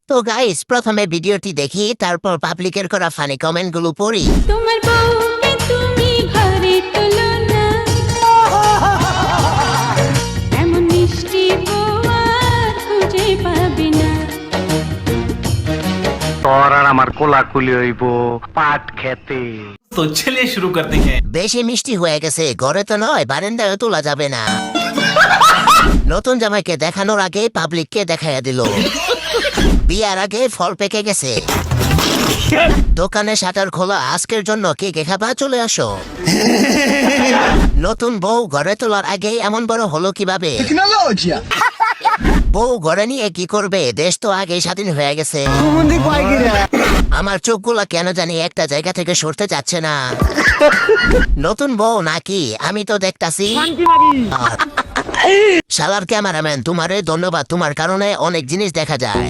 তো গাইস, প্রথমে ভিডিওটি দেখি, তারপর পাবলিকের করা ফানি কমেন্ট গুলো পড়ি। তোমার বউকে তুমি ঘরে তোলো না, এমন মিষ্টি বউ আর খুঁজে পাবে না। তোর আর আমার কোলাকুলি হইব পাট খেতে। तो चलिए शुरू करते हैं। বেশি মিষ্টি হয়ে গেছে, ঘরে তো নয় বারান্দায় তোলা যাবে না। নতুন জামাইকে দেখানোর আগে পাবলিককে দেখাইয়া দিল। বিয়ার আগে ফল পেকে গেছে। দোকানে শাটার খোলা, আজকের জন্য কেক খাবা, চলে আসো। নতুন বউ ঘরে তোলার আগে এমন বড় হলো কিভাবে? বউ ঘরে নিয়ে কি করবে? দেশ তো আগেই স্বাধীন হয়ে গেছে। আমার চোখগুলা কেন জানি একটা জায়গা থেকে সরতে যাচ্ছে না। নতুন বউ নাকি? আমি তো দেখতাছি। শালার ক্যামেরাম্যান, তোমারে ধন্যবাদ, তোমার কারণে অনেক জিনিস দেখা যায়।